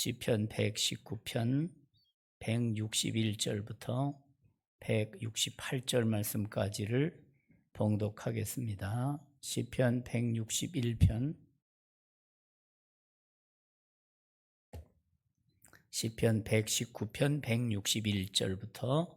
시편 119편 161절부터 168절 말씀까지를 봉독하겠습니다. 시편 161편 시편 119편 161절부터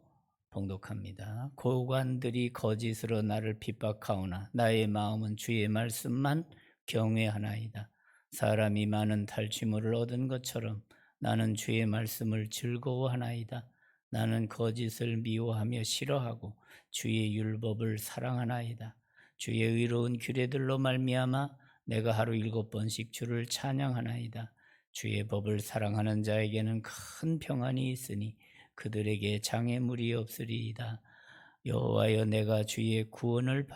봉독합니다. 고관들이 거짓으로 나를 핍박하오나 나의 마음은 주의 말씀만 경외하나이다. 사람이 많은 탈취물을 얻은 것처럼 나는 주의 말씀을 즐거워하나이다. 나는 거짓을 미워하며 싫어하고 주의 율법을 사랑하나이다. 주의 의로운 규례들로 말미암아 내가 하루 7번씩 주를 찬양하나이다. 주의 법을 사랑하는 자에게는 큰 평안이 있으니 그들에게 장애물이 없으리이다. 여호와여, 내가 주의 구원을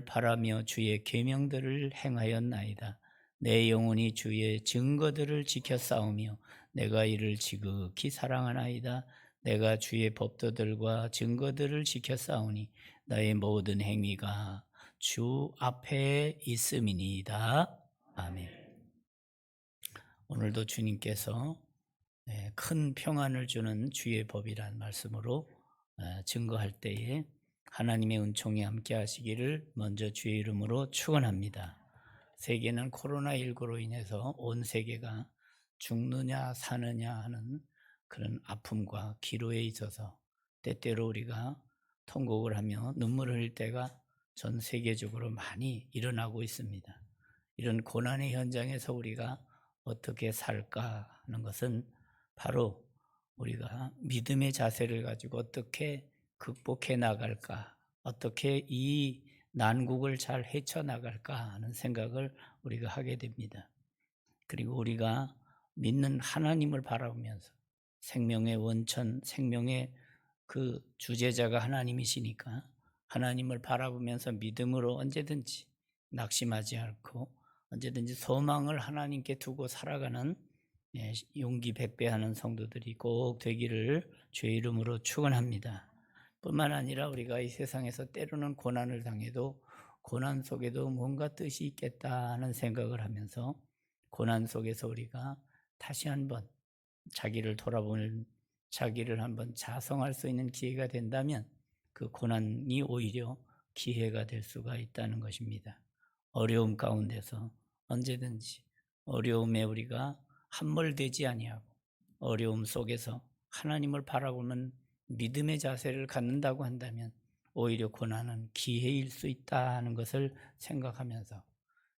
바라며 주의 계명들을 행하였나이다. 내 영혼이 주의 증거들을 지켜 싸우며 내가 이를 지극히 사랑하나이다. 내가 주의 법도들과 증거들을 지켜 싸우니 나의 모든 행위가 주 앞에 있음이니이다. 아멘. 오늘도 주님께서 큰 평안을 주는 주의 법이란 말씀으로 증거할 때에 하나님의 은총이 함께 하시기를 먼저 주의 이름으로 축원합니다. 세계는 코로나19로 인해서 온 세계가 죽느냐 사느냐 하는 그런 아픔과 기로에 있어서 때때로 우리가 통곡을 하며 눈물을 흘릴 때가 전 세계적으로 많이 일어나고 있습니다. 이런 고난의 현장에서 우리가 어떻게 살까 하는 것은 바로 우리가 믿음의 자세를 가지고 어떻게 극복해 나갈까, 어떻게 이 난국을 잘 헤쳐나갈까 하는 생각을 우리가 하게 됩니다. 그리고 우리가 믿는 하나님을 바라보면서 생명의 원천, 생명의 그 주제자가 하나님이시니까 하나님을 바라보면서 믿음으로 언제든지 낙심하지 않고 언제든지 소망을 하나님께 두고 살아가는 용기 백배하는 성도들이 꼭 되기를 주의 이름으로 축원합니다. 뿐만 아니라 우리가 이 세상에서 때로는 고난을 당해도 고난 속에도 뭔가 뜻이 있겠다 하는 생각을 하면서 고난 속에서 우리가 다시 한번 자기를 돌아보는, 자기를 한번 자성할 수 있는 기회가 된다면 그 고난이 오히려 기회가 될 수가 있다는 것입니다. 어려움 가운데서 언제든지 어려움에 우리가 함몰되지 아니하고 어려움 속에서 하나님을 바라보는 믿음의 자세를 갖는다고 한다면 오히려 고난은 기회일 수 있다는 것을 생각하면서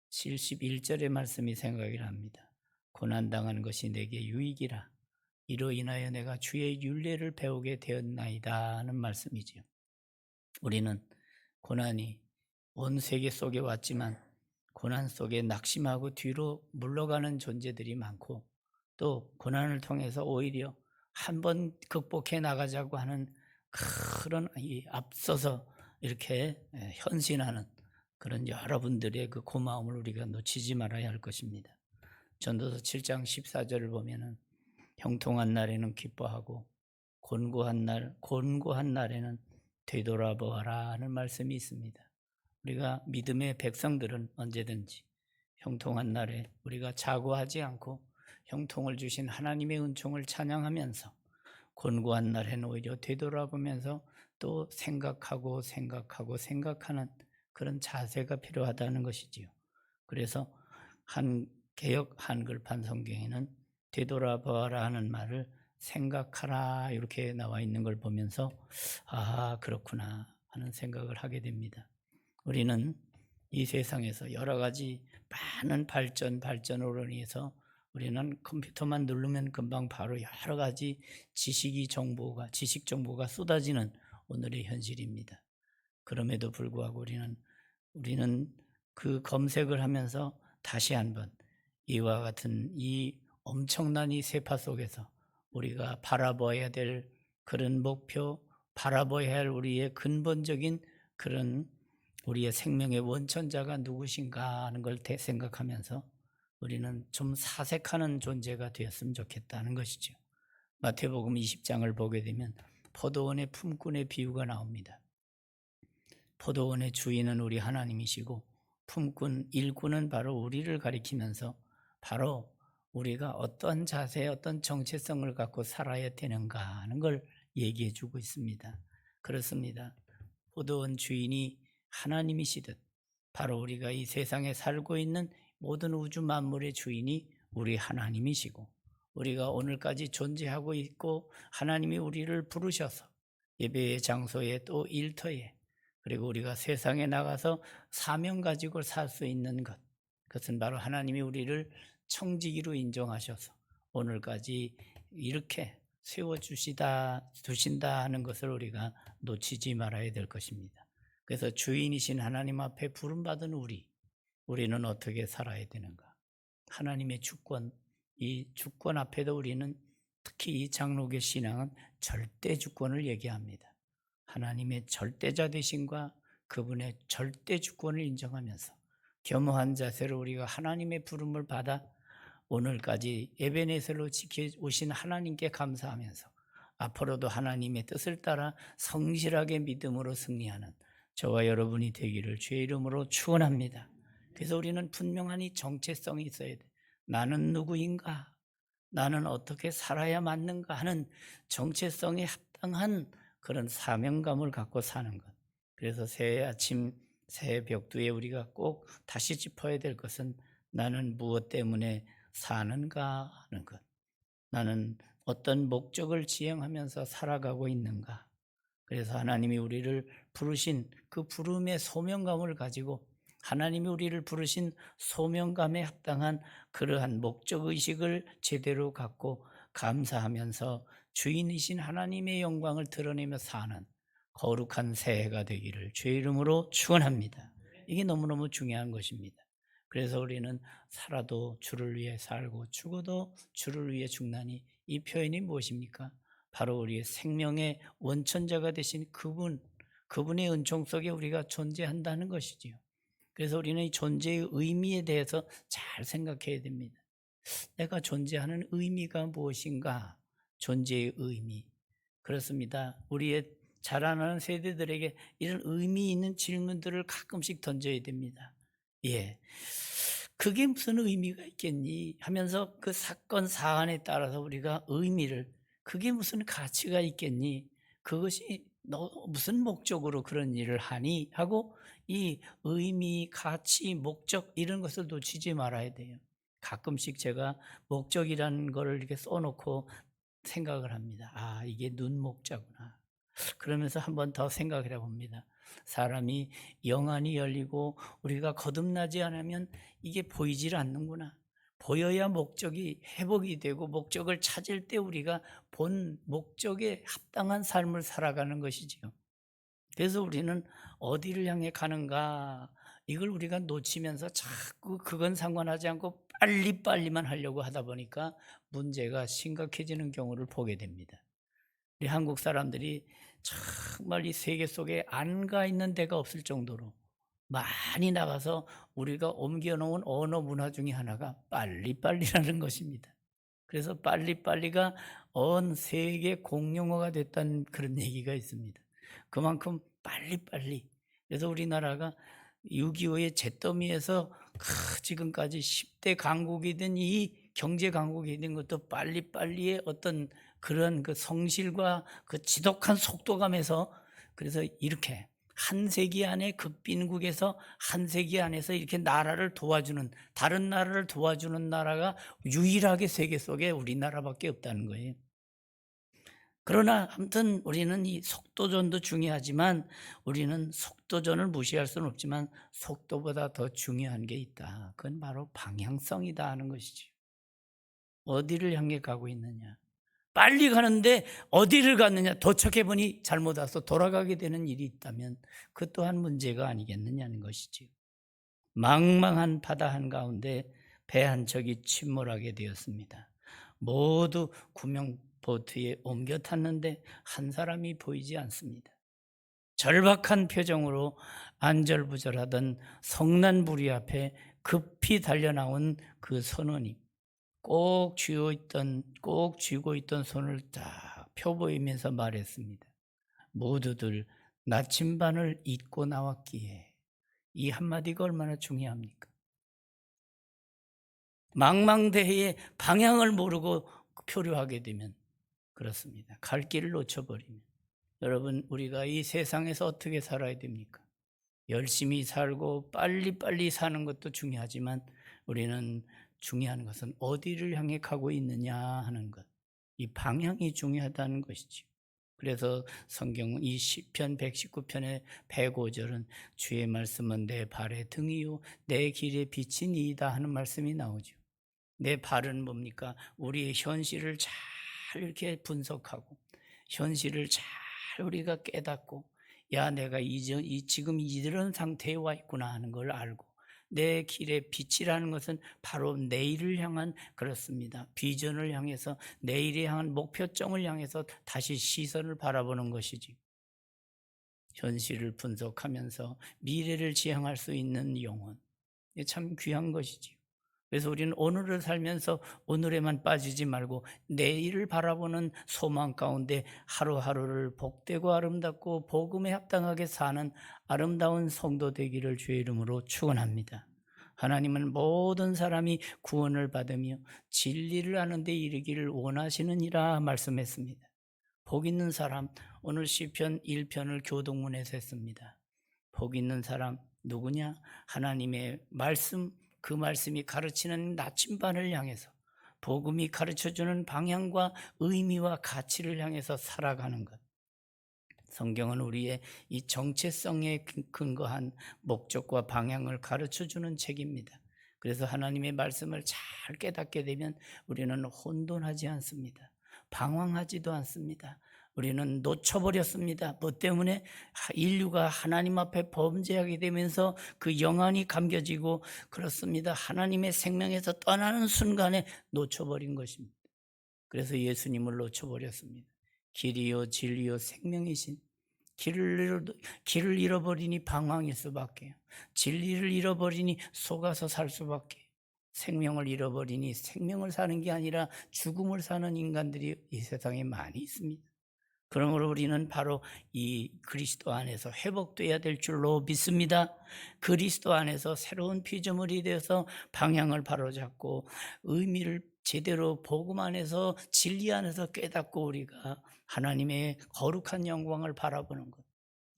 71절의 말씀이 생각이 납니다. 고난당하는 것이 내게 유익이라 이로 인하여 내가 주의 율례를 배우게 되었나이다 하는 말씀이지요. 우리는 고난이 온 세계 속에 왔지만 고난 속에 낙심하고 뒤로 물러가는 존재들이 많고 또 고난을 통해서 오히려 한번 극복해 나가자고 하는 그런 앞서서 이렇게 헌신하는 그런 여러분들의 그 고마움을 우리가 놓치지 말아야 할 것입니다. 전도서 7장 14절을 보면은 형통한 날에는 기뻐하고 곤고한 날에는 되돌아보아라 하는 말씀이 있습니다. 우리가 믿음의 백성들은 언제든지 형통한 날에 우리가 자고하지 않고 형통을 주신 하나님의 은총을 찬양하면서 곤고한 날에는 오히려 되돌아보면서 또 생각하는 그런 자세가 필요하다는 것이지요. 그래서 개역 한글판 성경에는 되돌아보아라 하는 말을 생각하라 이렇게 나와 있는 걸 보면서 그렇구나 하는 생각을 하게 됩니다. 우리는 이 세상에서 여러 가지 많은 발전으로 인해서 우리는 컴퓨터만 누르면 금방 바로 여러 가지 지식 정보가 쏟아지는 오늘의 현실입니다. 그럼에도 불구하고 우리는 그 검색을 하면서 다시 한번 이와 같은 이 엄청난 이 세파 속에서 우리가 바라봐야 될 그런 목표, 바라봐야 할 우리의 근본적인 그런 우리의 생명의 원천자가 누구신가 하는 걸 생각하면서 우리는 좀 사색하는 존재가 되었으면 좋겠다는 것이죠. 마태복음 20장을 보게 되면 포도원의 품꾼의 비유가 나옵니다. 포도원의 주인은 우리 하나님이시고 일꾼은 바로 우리를 가리키면서 바로 우리가 어떠한 자세, 어떤 정체성을 갖고 살아야 되는가 하는 걸 얘기해 주고 있습니다. 그렇습니다. 포도원 주인이 하나님이시듯 바로 우리가 이 세상에 살고 있는 모든 우주 만물의 주인이 우리 하나님이시고, 우리가 오늘까지 존재하고 있고 하나님이 우리를 부르셔서 예배의 장소에 또 일터에, 그리고 우리가 세상에 나가서 사명 가지고 살 수 있는 것, 그것은 바로 하나님이 우리를 청지기로 인정하셔서 오늘까지 이렇게 두신다 하는 것을 우리가 놓치지 말아야 될 것입니다. 그래서 주인이신 하나님 앞에 부름받은 우리는 어떻게 살아야 되는가? 하나님의 주권, 이 주권 앞에도 우리는 특히 이 장로교 신앙은 절대 주권을 얘기합니다. 하나님의 절대자 되심과 그분의 절대 주권을 인정하면서 겸허한 자세로 우리가 하나님의 부름을 받아 오늘까지 에베네셀로 지켜오신 하나님께 감사하면서 앞으로도 하나님의 뜻을 따라 성실하게 믿음으로 승리하는 저와 여러분이 되기를 주의 이름으로 축원합니다. 그래서 우리는 분명한 정체성이 있어야 돼. 나는 누구인가? 나는 어떻게 살아야 맞는가 하는 정체성에 합당한 그런 사명감을 갖고 사는 것. 그래서 새해 아침 새해 벽두에 우리가 꼭 다시 짚어야 될 것은 나는 무엇 때문에 사는가 하는 것. 나는 어떤 목적을 지향하면서 살아가고 있는가. 그래서 하나님이 우리를 부르신 그 부름의 소명감을 가지고 하나님이 우리를 부르신 소명감에 합당한 그러한 목적의식을 제대로 갖고 감사하면서 주인이신 하나님의 영광을 드러내며 사는 거룩한 새해가 되기를 주의 이름으로 축원합니다. 이게 너무너무 중요한 것입니다. 그래서 우리는 살아도 주를 위해 살고 죽어도 주를 위해 죽나니, 이 표현이 무엇입니까? 바로 우리의 생명의 원천자가 되신 그분의 은총 속에 우리가 존재한다는 것이지요. 그래서 우리는 이 존재의 의미에 대해서 잘 생각해야 됩니다. 내가 존재하는 의미가 무엇인가? 존재의 의미. 그렇습니다. 우리의 자라나는 세대들에게 이런 의미 있는 질문들을 가끔씩 던져야 됩니다. 예. 그게 무슨 의미가 있겠니? 하면서 그 사건 사안에 따라서 우리가 의미를, 그게 무슨 가치가 있겠니? 그것이 너 무슨 목적으로 그런 일을 하니? 하고 이 의미, 가치, 목적 이런 것을 놓치지 말아야 돼요. 가끔씩 제가 목적이라는 거를 이렇게 써놓고 생각을 합니다. 아, 이게 눈목자구나. 그러면서 한 번 더 생각을 해봅니다. 사람이 영안이 열리고 우리가 거듭나지 않으면 이게 보이질 않는구나. 보여야 목적이 회복이 되고 목적을 찾을 때 우리가 본 목적에 합당한 삶을 살아가는 것이지요. 그래서 우리는 어디를 향해 가는가, 이걸 우리가 놓치면서 자꾸 그건 상관하지 않고 빨리빨리만 하려고 하다 보니까 문제가 심각해지는 경우를 보게 됩니다. 우리 한국 사람들이 정말 이 세계 속에 안 가 있는 데가 없을 정도로 많이 나가서 우리가 옮겨놓은 언어 문화 중에 하나가 빨리빨리라는 것입니다. 그래서 빨리빨리가 온 세계 공용어가 됐다는 그런 얘기가 있습니다. 그만큼 빨리빨리. 그래서 우리나라가 6.25의 잿더미에서 지금까지 10대 강국이든 이 경제 강국이 된 것도 빨리빨리의 어떤 그런 그 성실과 그 지독한 속도감에서, 그래서 이렇게 한 세기 안에 극빈국에서 한 세기 안에서 이렇게 나라를 도와주는, 다른 나라를 도와주는 나라가 유일하게 세계 속에 우리나라밖에 없다는 거예요. 그러나 아무튼 우리는 이 속도전도 중요하지만 우리는 속도전을 무시할 수는 없지만 속도보다 더 중요한 게 있다. 그건 바로 방향성이다 하는 것이죠. 어디를 향해 가고 있느냐. 빨리 가는데 어디를 갔느냐, 도착해보니 잘못 와서 돌아가게 되는 일이 있다면 그 또한 문제가 아니겠느냐는 것이지요. 망망한 바다 한가운데 배 한 척이 침몰하게 되었습니다. 모두 구명 보트에 옮겨 탔는데 한 사람이 보이지 않습니다. 절박한 표정으로 안절부절하던 성난부리 앞에 급히 달려나온 그 선원이 꼭 쥐고 있던 손을 딱 펴보이면서 말했습니다. 모두들 나침반을 잊고 나왔기에. 이 한마디가 얼마나 중요합니까? 망망대해에 방향을 모르고 표류하게 되면 그렇습니다. 갈 길을 놓쳐버리면. 여러분, 우리가 이 세상에서 어떻게 살아야 됩니까? 열심히 살고 빨리빨리 사는 것도 중요하지만 우리는 중요한 것은 어디를 향해 가고 있느냐 하는 것. 이 방향이 중요하다는 것이죠. 그래서 성경 이 시편 119편의 105절은 주의 말씀은 내 발의 등이요 내 길의 빛이니이다 하는 말씀이 나오죠. 내 발은 뭡니까? 우리의 현실을 잘 이렇게 분석하고 현실을 잘 우리가 깨닫고 야 내가 지금 이런 상태에 와 있구나 하는 걸 알고 내 길의 빛이라는 것은 바로 내일을 향한 그렇습니다. 비전을 향해서 내일에 향한 목표점을 향해서 다시 시선을 바라보는 것이지. 현실을 분석하면서 미래를 지향할 수 있는 영혼. 이게 참 귀한 것이지요. 그래서 우리는 오늘을 살면서 오늘에만 빠지지 말고 내일을 바라보는 소망 가운데 하루하루를 복되고 아름답고 복음에 합당하게 사는 아름다운 성도 되기를 주의 이름으로 축원합니다. 하나님은 모든 사람이 구원을 받으며 진리를 아는 데 이르기를 원하시느니라 말씀했습니다. 복 있는 사람, 오늘 시편 1편을 교동문에서 했습니다. 복 있는 사람 누구냐? 하나님의 말씀, 그 말씀이 가르치는 나침반을 향해서 복음이 가르쳐주는 방향과 의미와 가치를 향해서 살아가는 것. 성경은 우리의 이 정체성에 근거한 목적과 방향을 가르쳐주는 책입니다. 그래서 하나님의 말씀을 잘 깨닫게 되면 우리는 혼돈하지 않습니다. 방황하지도 않습니다. 우리는 놓쳐버렸습니다. 뭐 때문에? 인류가 하나님 앞에 범죄하게 되면서 그 영안이 감겨지고 그렇습니다. 하나님의 생명에서 떠나는 순간에 놓쳐버린 것입니다. 그래서 예수님을 놓쳐버렸습니다. 길이요 진리요 생명이신 길을 잃어버리니 방황일 수밖에요. 진리를 잃어버리니 속아서 살 수밖에. 생명을 잃어버리니 생명을 사는 게 아니라 죽음을 사는 인간들이 이 세상에 많이 있습니다. 그러므로 우리는 바로 이 그리스도 안에서 회복돼야 될 줄로 믿습니다. 그리스도 안에서 새로운 피조물이 되어서 방향을 바로잡고 의미를 제대로 복음 안에서 진리 안에서 깨닫고 우리가 하나님의 거룩한 영광을 바라보는 것.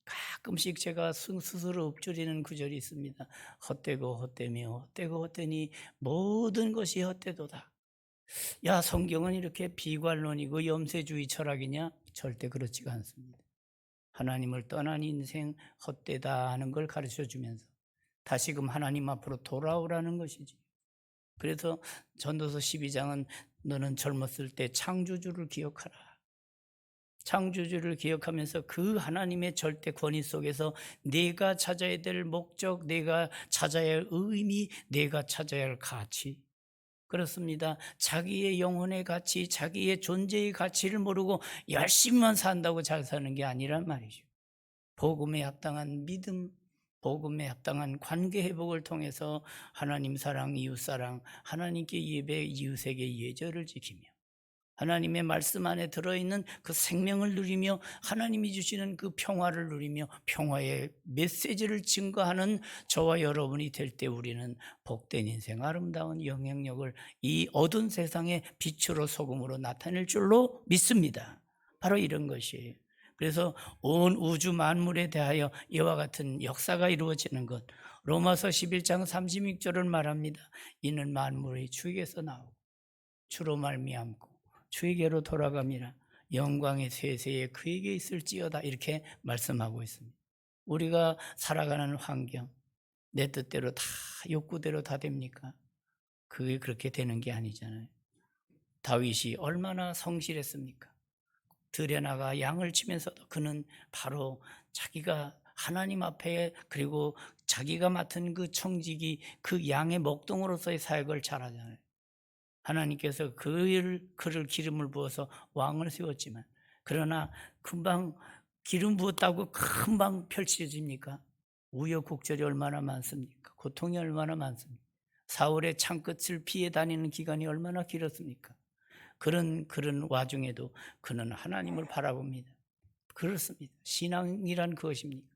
가끔씩 제가 스스로 읊조리는 구절이 있습니다. 헛되고 헛되며 헛되고 헛되니 모든 것이 헛되도다. 야, 성경은 이렇게 비관론이고 염세주의 철학이냐? 절대 그렇지가 않습니다. 하나님을 떠난 인생 헛되다 하는 걸 가르쳐 주면서 다시금 하나님 앞으로 돌아오라는 것이지. 그래서 전도서 12장은 너는 젊었을 때 창조주를 기억하라. 창조주를 기억하면서 그 하나님의 절대 권위 속에서 내가 찾아야 될 목적, 내가 찾아야 할 의미, 내가 찾아야 할 가치. 그렇습니다. 자기의 영혼의 가치, 자기의 존재의 가치를 모르고 열심히만 산다고 잘 사는 게 아니란 말이죠. 복음에 합당한 믿음, 복음에 합당한 관계 회복을 통해서 하나님 사랑, 이웃 사랑, 하나님께 예배, 이웃에게 예절을 지키며 하나님의 말씀 안에 들어있는 그 생명을 누리며 하나님이 주시는 그 평화를 누리며 평화의 메시지를 증거하는 저와 여러분이 될 때 우리는 복된 인생, 아름다운 영향력을 이 어두운 세상의 빛으로 소금으로 나타낼 줄로 믿습니다. 바로 이런 것이에요. 그래서 온 우주 만물에 대하여 이와 같은 역사가 이루어지는 것, 로마서 11장 36절을 말합니다. 이는 만물이 주에게서 나오고 주로 말미암고 주에게로 돌아감이라 영광의 세세에 그에게 있을지어다, 이렇게 말씀하고 있습니다. 우리가 살아가는 환경, 내 뜻대로 다 욕구대로 다 됩니까? 그게 그렇게 되는 게 아니잖아요. 다윗이 얼마나 성실했습니까? 들여나가 양을 치면서도 그는 바로 자기가 하나님 앞에, 그리고 자기가 맡은 그 청직이 그 양의 목동으로서의 사역을 잘하잖아요. 하나님께서 그를 기름을 부어서 왕을 세웠지만, 그러나 금방 기름 부었다고 금방 펼쳐집니까? 우여곡절이 얼마나 많습니까? 고통이 얼마나 많습니까? 사울의 창끝을 피해 다니는 기간이 얼마나 길었습니까? 그런 와중에도 그는 하나님을 바라봅니다. 그렇습니다. 신앙이란 그것입니다.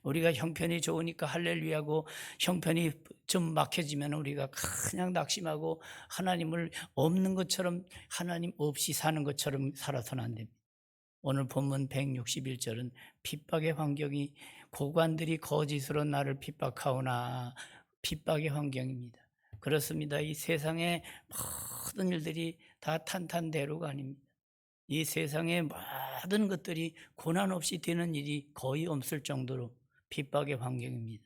우리가 형편이 좋으니까 할렐루야고 형편이 좀 막혀지면 우리가 그냥 낙심하고 하나님을 없는 것처럼 하나님 없이 사는 것처럼 살아서는 안 됩니다. 오늘 본문 161절은 핍박의 환경이 고관들이 거짓으로 나를 핍박하오나 핍박의 환경입니다. 그렇습니다. 이 세상의 모든 일들이 다 탄탄대로가 아닙니다. 이 세상의 모든 것들이 고난 없이 되는 일이 거의 없을 정도로 핍박의 환경입니다.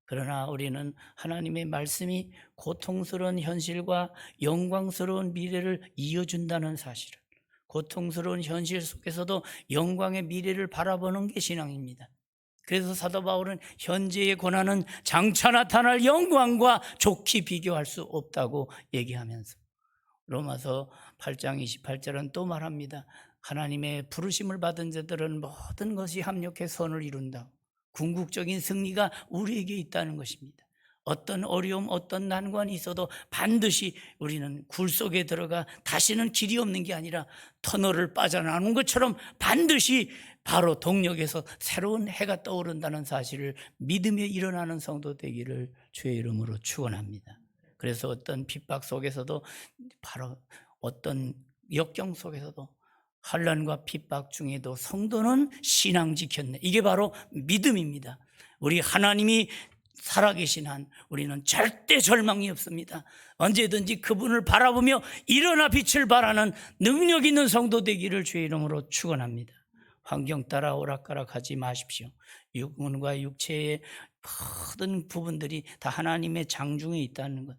그러나 우리는 하나님의 말씀이 고통스러운 현실과 영광스러운 미래를 이어준다는 사실을, 고통스러운 현실 속에서도 영광의 미래를 바라보는 게 신앙입니다. 그래서 사도 바울은 현재의 고난은 장차 나타날 영광과 좋게 비교할 수 없다고 얘기하면서 로마서 8장 28절은 또 말합니다. 하나님의 부르심을 받은 자들은 모든 것이 합력해 선을 이룬다. 궁극적인 승리가 우리에게 있다는 것입니다. 어떤 어려움, 어떤 난관이 있어도 반드시 우리는 굴 속에 들어가 다시는 길이 없는 게 아니라 터널을 빠져나오는 것처럼 반드시 바로 동력에서 새로운 해가 떠오른다는 사실을 믿음에 일어나는 성도 되기를 주의 이름으로 축원합니다. 그래서 어떤 핍박 속에서도 바로 어떤 역경 속에서도 환난과 핍박 중에도 성도는 신앙 지켰네. 이게 바로 믿음입니다. 우리 하나님이 살아계신 한 우리는 절대 절망이 없습니다. 언제든지 그분을 바라보며 일어나 빛을 발하는 능력 있는 성도 되기를 주의 이름으로 축원합니다. 환경 따라 오락가락하지 마십시오. 육문과 육체의 모든 부분들이 다 하나님의 장중에 있다는 것.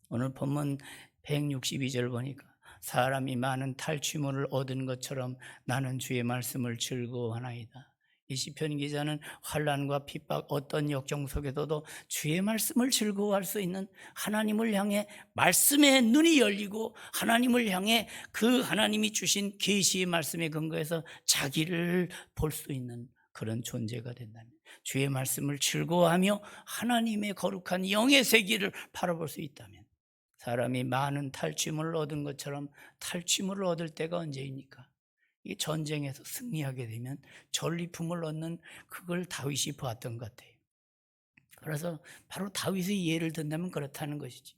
오늘 본문 162절 보니까 사람이 많은 탈취물을 얻은 것처럼 나는 주의 말씀을 즐거워하나이다. 이 시편 기자는 환난과 핍박 어떤 역경 속에서도 주의 말씀을 즐거워할 수 있는 하나님을 향해 말씀의 눈이 열리고 하나님을 향해 그 하나님이 주신 계시의 말씀에 근거해서 자기를 볼 수 있는 그런 존재가 된다면, 주의 말씀을 즐거워하며 하나님의 거룩한 영의 세계를 바라볼 수 있다면, 사람이 많은 탈취물을 얻은 것처럼 탈취물을 얻을 때가 언제입니까? 이 전쟁에서 승리하게 되면 전리품을 얻는 그걸 다윗이 보았던 것 같아요. 그래서 바로 다윗의 예를 든다면 그렇다는 것이지.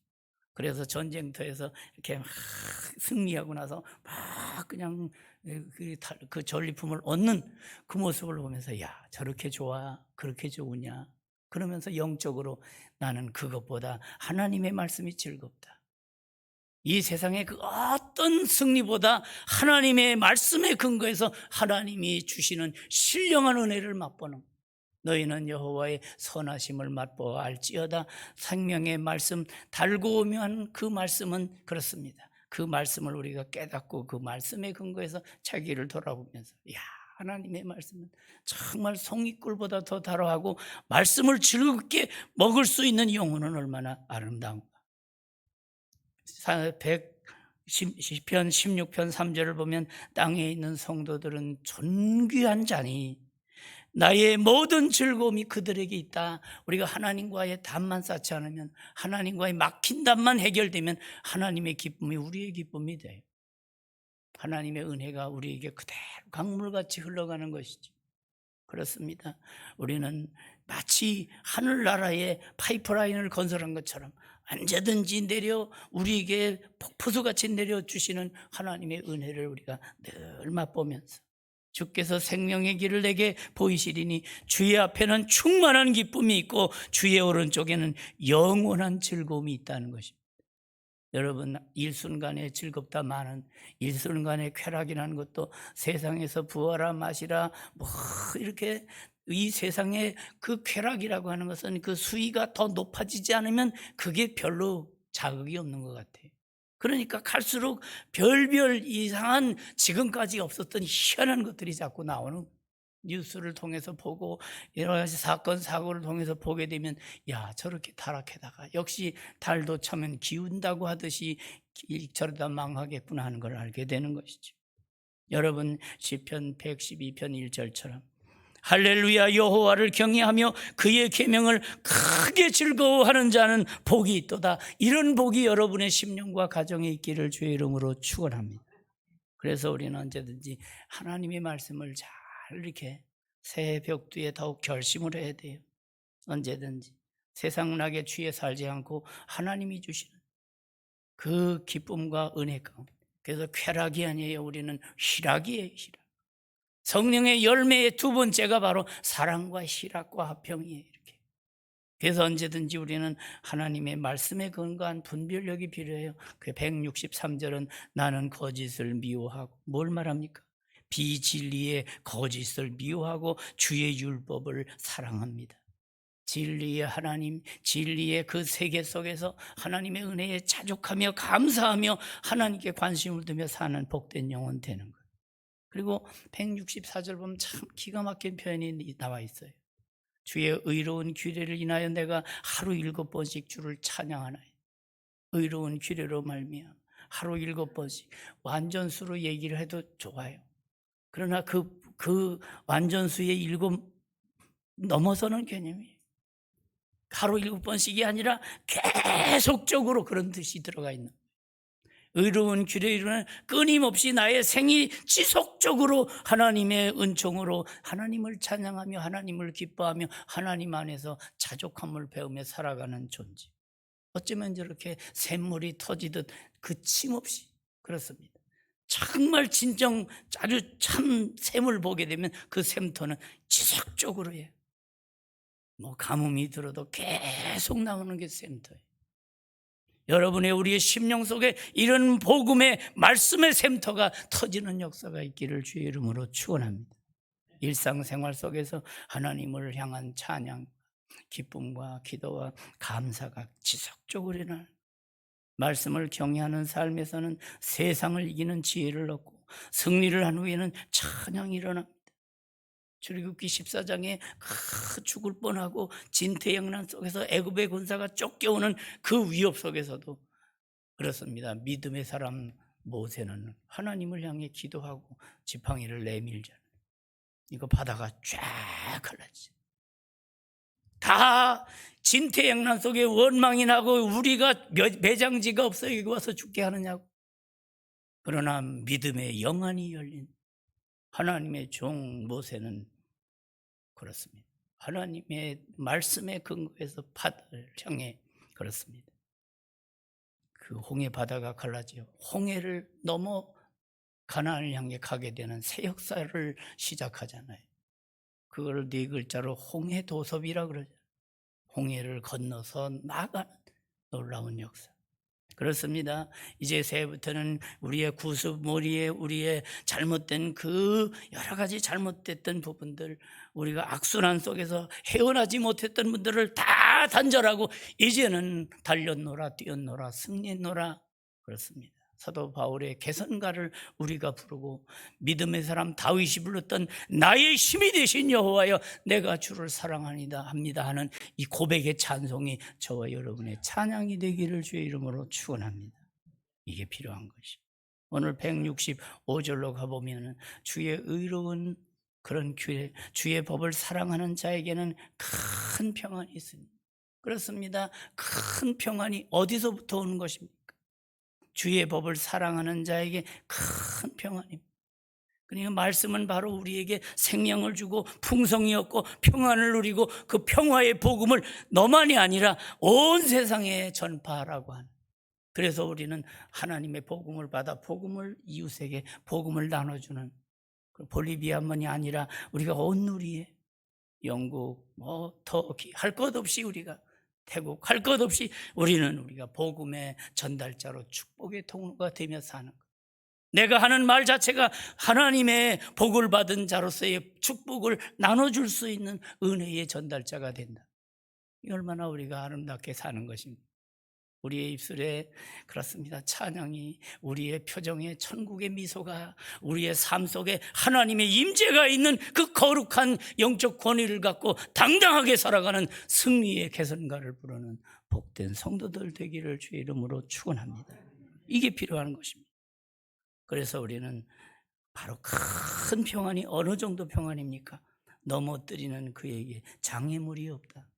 그래서 전쟁터에서 이렇게 막 승리하고 나서 막 그냥 그 전리품을 얻는 그 모습을 보면서 야, 저렇게 좋아, 그렇게 좋으냐, 그러면서 영적으로 나는 그것보다 하나님의 말씀이 즐겁다. 이 세상의 그 어떤 승리보다 하나님의 말씀에 근거해서 하나님이 주시는 신령한 은혜를 맛보는, 너희는 여호와의 선하심을 맛보아 알지어다. 생명의 말씀, 달고오면 그 말씀은 그렇습니다. 그 말씀을 우리가 깨닫고 그 말씀에 근거해서 자기를 돌아보면서 야, 하나님의 말씀은 정말 송이꿀보다 더 달아하고 말씀을 즐겁게 먹을 수 있는 영혼은 얼마나 아름다운가. 시편 16편 3절을 보면 땅에 있는 성도들은 존귀한 자니 나의 모든 즐거움이 그들에게 있다. 우리가 하나님과의 담만 쌓지 않으면, 하나님과의 막힌 담만 해결되면 하나님의 기쁨이 우리의 기쁨이 돼요. 하나님의 은혜가 우리에게 그대로 강물같이 흘러가는 것이죠. 그렇습니다. 우리는 마치 하늘나라에 파이프라인을 건설한 것처럼 언제든지 내려 우리에게 폭포수같이 내려주시는 하나님의 은혜를 우리가 늘 맛보면서 주께서 생명의 길을 내게 보이시리니 주의 앞에는 충만한 기쁨이 있고 주의 오른쪽에는 영원한 즐거움이 있다는 것입니다. 여러분, 일순간의 즐겁다마는 일순간의 쾌락이라는 것도 세상에서 부어라 마시라 뭐 이렇게 이 세상의 그 쾌락이라고 하는 것은 그 수위가 더 높아지지 않으면 그게 별로 자극이 없는 것 같아요. 그러니까 갈수록 별별 이상한 지금까지 없었던 희한한 것들이 자꾸 나오는, 뉴스를 통해서 보고 여러 가지 사건 사고를 통해서 보게 되면 야, 저렇게 타락해다가 역시 달도 차면 기운다고 하듯이 저러다 망하겠구나 하는 걸 알게 되는 것이죠. 여러분, 시편 112편 1절처럼 할렐루야 여호와를 경외하며 그의 계명을 크게 즐거워하는 자는 복이 있도다. 이런 복이 여러분의 심령과 가정에 있기를 주의 이름으로 축원합니다. 그래서 우리는 언제든지 하나님의 말씀을 잘 이렇게 새해 벽두에 더욱 결심을 해야 돼요. 언제든지 세상 낙에 취해 살지 않고 하나님이 주시는 그 기쁨과 은혜 가운데. 그래서 쾌락이 아니에요. 우리는 희락이에요. 희락. 성령의 열매의 두 번째가 바로 사랑과 희락과 화평이에요. 이렇게. 그래서 언제든지 우리는 하나님의 말씀에 근거한 분별력이 필요해요. 그 163절은 나는 거짓을 미워하고 뭘 말합니까? 비진리의 거짓을 미워하고 주의 율법을 사랑합니다. 진리의 하나님, 진리의 그 세계 속에서 하나님의 은혜에 자족하며 감사하며 하나님께 관심을 두며 사는 복된 영혼 되는 거예요. 그리고 164절 보면 참 기가 막힌 표현이 나와 있어요. 주의 의로운 규례를 인하여 내가 하루 7번씩 주를 찬양하나이다. 의로운 규례로 말미암아 하루 7번씩 완전수로 얘기를 해도 좋아요. 그러나 그 완전수의 7 넘어서는 개념이에요. 하루 7번씩이 아니라 계속적으로 그런 뜻이 들어가 있는 거예요. 의로운 규례로는 끊임없이 나의 생이 지속적으로 하나님의 은총으로 하나님을 찬양하며 하나님을 기뻐하며 하나님 안에서 자족함을 배우며 살아가는 존재. 어쩌면 저렇게 샘물이 터지듯 그침없이 그렇습니다. 정말 진정 아주 참 샘을 보게 되면 그 샘터는 지속적으로 해요. 뭐 가뭄이 들어도 계속 나오는 게 샘터예요. 여러분의 우리의 심령 속에 이런 복음의 말씀의 샘터가 터지는 역사가 있기를 주의 이름으로 축원합니다. 일상생활 속에서 하나님을 향한 찬양, 기쁨과 기도와 감사가 지속적으로 일어나는 말씀을 경외하는 삶에서는 세상을 이기는 지혜를 얻고 승리를 한 후에는 찬양이 일어납니다. 출애굽기 14장에 죽을 뻔하고 진퇴양난 속에서 애굽의 군사가 쫓겨오는 그 위협 속에서도 그렇습니다. 믿음의 사람 모세는 하나님을 향해 기도하고 지팡이를 내밀잖아요. 이거 바다가 쫙 갈라지죠. 다 진퇴양난 속에 원망이 나고 우리가 매장지가 없어 여기 와서 죽게 하느냐고. 그러나 믿음의 영안이 열린 하나님의 종 모세는 그렇습니다. 하나님의 말씀에 근거해서 바다를 향해 그렇습니다. 그 홍해 바다가 갈라지요. 홍해를 넘어 가나안을 향해 가게 되는 새 역사를 시작하잖아요. 그걸 네 글자로 홍해도섭이라 그러죠. 홍해를 건너서 나가는 놀라운 역사. 그렇습니다. 이제 새해부터는 우리의 구습머리에 우리의 잘못된 그 여러 가지 잘못됐던 부분들, 우리가 악순환 속에서 헤어나지 못했던 분들을 다 단절하고 이제는 달렸노라 뛰었노라 승리했노라. 그렇습니다. 사도 바울의 개선가를 우리가 부르고 믿음의 사람 다윗이 불렀던 나의 힘이 되신 여호와여 내가 주를 사랑하니다 합니다 하는 이 고백의 찬송이 저와 여러분의 찬양이 되기를 주의 이름으로 축원합니다. 이게 필요한 것이. 오늘 165절로 가보면 주의 의로운 그런 규례, 주의 법을 사랑하는 자에게는 큰 평안이 있습니다. 그렇습니다. 큰 평안이 어디서부터 오는 것입니까? 주의 법을 사랑하는 자에게 큰 평안입니다. 그러니까 말씀은 바로 우리에게 생명을 주고 풍성이 얻고 평안을 누리고 그 평화의 복음을 너만이 아니라 온 세상에 전파하라고 하는. 그래서 우리는 하나님의 복음을 받아 복음을 이웃에게 복음을 나눠주는 볼리비아만이 아니라 우리가 온누리에 영국, 터키 할 것 없이 우리가 태국 할 것 없이 우리가 복음의 전달자로 축복의 통로가 되며 사는 것. 내가 하는 말 자체가 하나님의 복을 받은 자로서의 축복을 나눠줄 수 있는 은혜의 전달자가 된다. 이 얼마나 우리가 아름답게 사는 것입니다. 우리의 입술에 그렇습니다. 찬양이, 우리의 표정에 천국의 미소가, 우리의 삶 속에 하나님의 임재가 있는 그 거룩한 영적 권위를 갖고 당당하게 살아가는 승리의 개선가를 부르는 복된 성도들 되기를 주의 이름으로 축원합니다. 이게 필요한 것입니다. 그래서 우리는 바로 큰 평안이 어느 정도 평안입니까? 넘어뜨리는 그에게 장애물이 없다.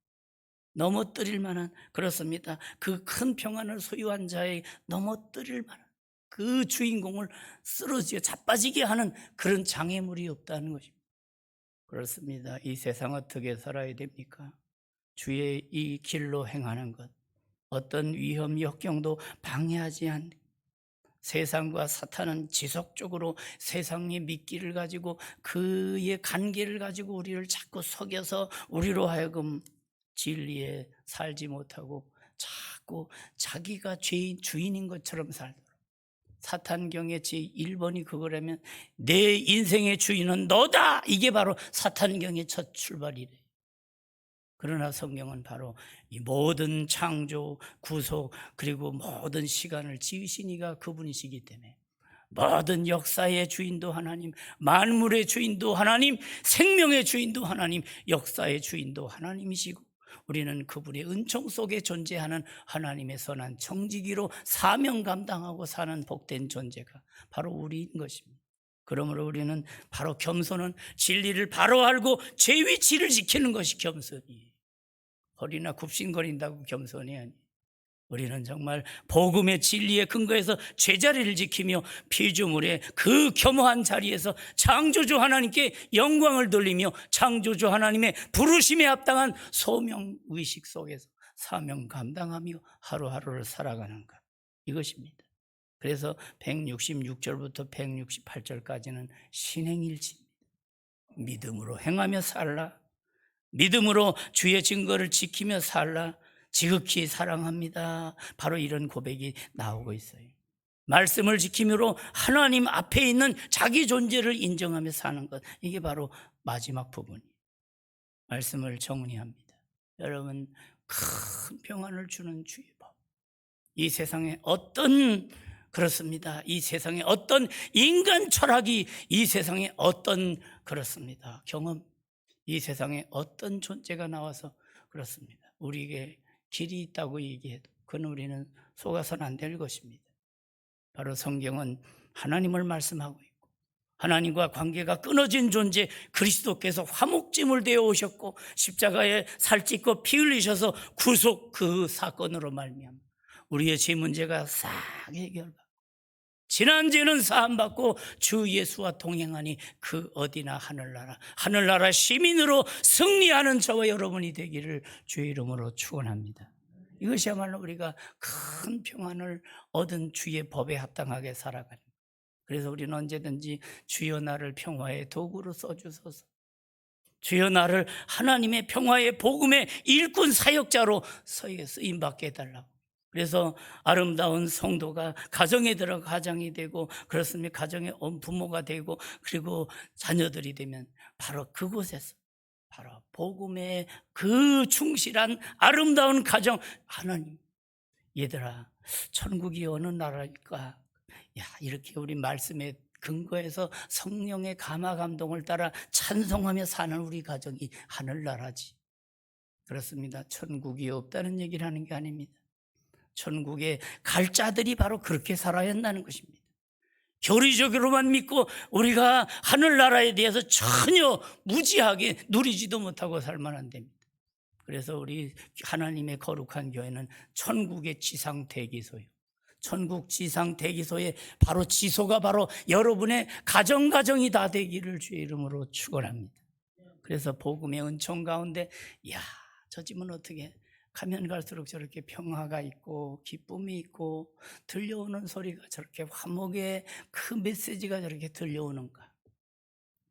넘어뜨릴 만한, 그렇습니다. 그 큰 평안을 소유한 자의 넘어뜨릴 만한 그 주인공을 쓰러지게 자빠지게 하는 그런 장애물이 없다는 것입니다. 그렇습니다. 이 세상 어떻게 살아야 됩니까? 주의 이 길로 행하는 것, 어떤 위험 역경도 방해하지 않는, 세상과 사탄은 지속적으로 세상의 미끼를 가지고 그의 관계를 가지고 우리를 자꾸 속여서 우리로 하여금 진리에 살지 못하고 자꾸 자기가 주인인 것처럼 살도록, 사탄경의 제1번이 그거라면 내 인생의 주인은 너다, 이게 바로 사탄경의 첫 출발이래. 그러나 성경은 바로 이 모든 창조, 구속, 그리고 모든 시간을 지으신 이가 그분이시기 때문에 모든 역사의 주인도 하나님, 만물의 주인도 하나님, 생명의 주인도 하나님, 역사의 주인도 하나님이시고, 우리는 그분의 은총 속에 존재하는 하나님의 선한 청지기로 사명 감당하고 사는 복된 존재가 바로 우리인 것입니다. 그러므로 우리는 바로 겸손은 진리를 바로 알고 제 위치를 지키는 것이 겸손이에요. 허리나 굽신거린다고 겸손이 아니에요. 우리는 정말 복음의 진리의 근거에서 제자리를 지키며 피조물의 그 겸허한 자리에서 창조주 하나님께 영광을 돌리며 창조주 하나님의 부르심에 합당한 소명의식 속에서 사명 감당하며 하루하루를 살아가는 것, 이것입니다. 그래서 166절부터 168절까지는 신행일치입니다. 믿음으로 행하며 살라, 믿음으로 주의 증거를 지키며 살라, 지극히 사랑합니다. 바로 이런 고백이 나오고 있어요. 말씀을 지킴으로 하나님 앞에 있는 자기 존재를 인정하며 사는 것, 이게 바로 마지막 부분이에요. 말씀을 정리합니다. 여러분, 큰 평안을 주는 주의 법, 이 세상에 어떤, 그렇습니다, 이 세상에 어떤 인간 철학이, 이 세상에 어떤, 그렇습니다, 경험, 이 세상에 어떤 존재가 나와서 그렇습니다, 우리에게 길이 있다고 얘기해도 그건 우리는 속아서는 안 될 것입니다. 바로 성경은 하나님을 말씀하고 있고, 하나님과 관계가 끊어진 존재 그리스도께서 화목제물 되어 오셨고 십자가에 살찢고 피 흘리셔서 구속, 그 사건으로 말미암아 우리의 죄 문제가 싹 해결받고 지난 죄는 사함받고 주 예수와 동행하니 그 어디나 하늘나라 시민으로 승리하는 저와 여러분이 되기를 주의 이름으로 축원합니다. 이것이야말로 우리가 큰 평안을 얻은 주의 법에 합당하게 살아가는, 그래서 우리는 언제든지 주여 나를 평화의 도구로 써주소서, 주여 나를 하나님의 평화의 복음의 일꾼 사역자로 쓰임받게 해달라고. 그래서 아름다운 성도가 가정에 들어가 가장이 되고, 그렇습니다, 가정의 부모가 되고, 그리고 자녀들이 되면 바로 그곳에서 바로 복음의 그 충실한 아름다운 가정, 하나님, 얘들아 천국이 어느 나라일까, 야, 이렇게 우리 말씀에 근거해서 성령의 감화 감동을 따라 찬송하며 사는 우리 가정이 하늘나라지. 그렇습니다. 천국이 없다는 얘기를 하는 게 아닙니다. 천국에 갈 자들이 바로 그렇게 살아야 한다는 것입니다. 교리적으로만 믿고 우리가 하늘나라에 대해서 전혀 무지하게 누리지도 못하고 살면 안 됩니다. 그래서 우리 하나님의 거룩한 교회는 천국의 지상 대기소요, 천국 지상 대기소에 바로 지소가 바로 여러분의 가정이 다 되기를 주의 이름으로 축원합니다. 그래서 복음의 은총 가운데, 야, 저 집은 어떻게 가면 갈수록 저렇게 평화가 있고 기쁨이 있고 들려오는 소리가 저렇게 화목의 그 메시지가 저렇게 들려오는가.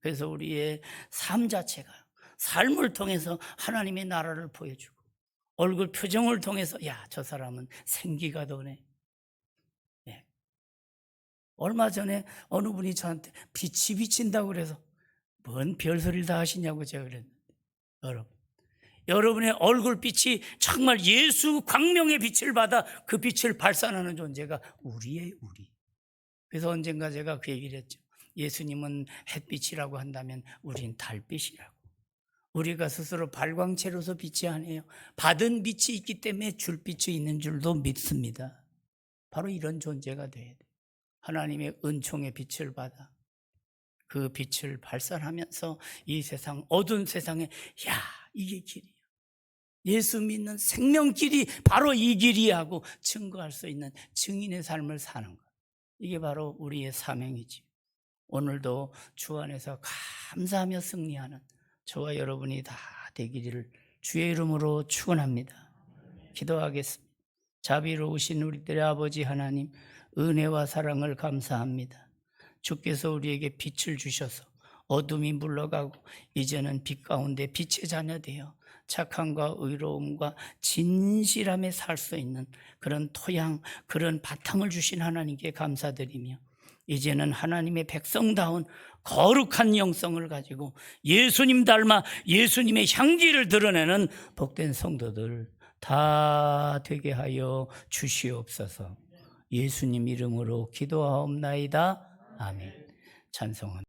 그래서 우리의 삶 자체가 삶을 통해서 하나님의 나라를 보여주고, 얼굴 표정을 통해서 야, 저 사람은 생기가 도네. 네. 얼마 전에 어느 분이 저한테 빛이 비친다고 그래서 뭔 별소리를 다 하시냐고 제가 그랬는데, 여러분의 얼굴빛이 정말 예수 광명의 빛을 받아 그 빛을 발산하는 존재가 우리의 우리. 그래서 언젠가 제가 그 얘기를 했죠. 예수님은 햇빛이라고 한다면 우린 달빛이라고. 우리가 스스로 발광체로서 빛이 아니에요. 받은 빛이 있기 때문에 줄 빛이 있는 줄도 믿습니다. 바로 이런 존재가 돼야 돼요. 하나님의 은총의 빛을 받아 그 빛을 발산하면서 이 세상, 어두운 세상에, 야, 이게 길이야, 예수 믿는 생명길이 바로 이 길이야 하고 증거할 수 있는 증인의 삶을 사는 것, 이게 바로 우리의 사명이지. 오늘도 주 안에서 감사하며 승리하는 저와 여러분이 다 되기를 주의 이름으로 축원합니다. 기도하겠습니다. 자비로우신 우리들의 아버지 하나님, 은혜와 사랑을 감사합니다. 주께서 우리에게 빛을 주셔서 어둠이 물러가고 이제는 빛 가운데 빛의 자녀 되어 착함과 의로움과 진실함에 살 수 있는 그런 토양, 그런 바탕을 주신 하나님께 감사드리며, 이제는 하나님의 백성다운 거룩한 영성을 가지고 예수님 닮아 예수님의 향기를 드러내는 복된 성도들 다 되게 하여 주시옵소서. 예수님 이름으로 기도하옵나이다. 아멘. 찬송합니다.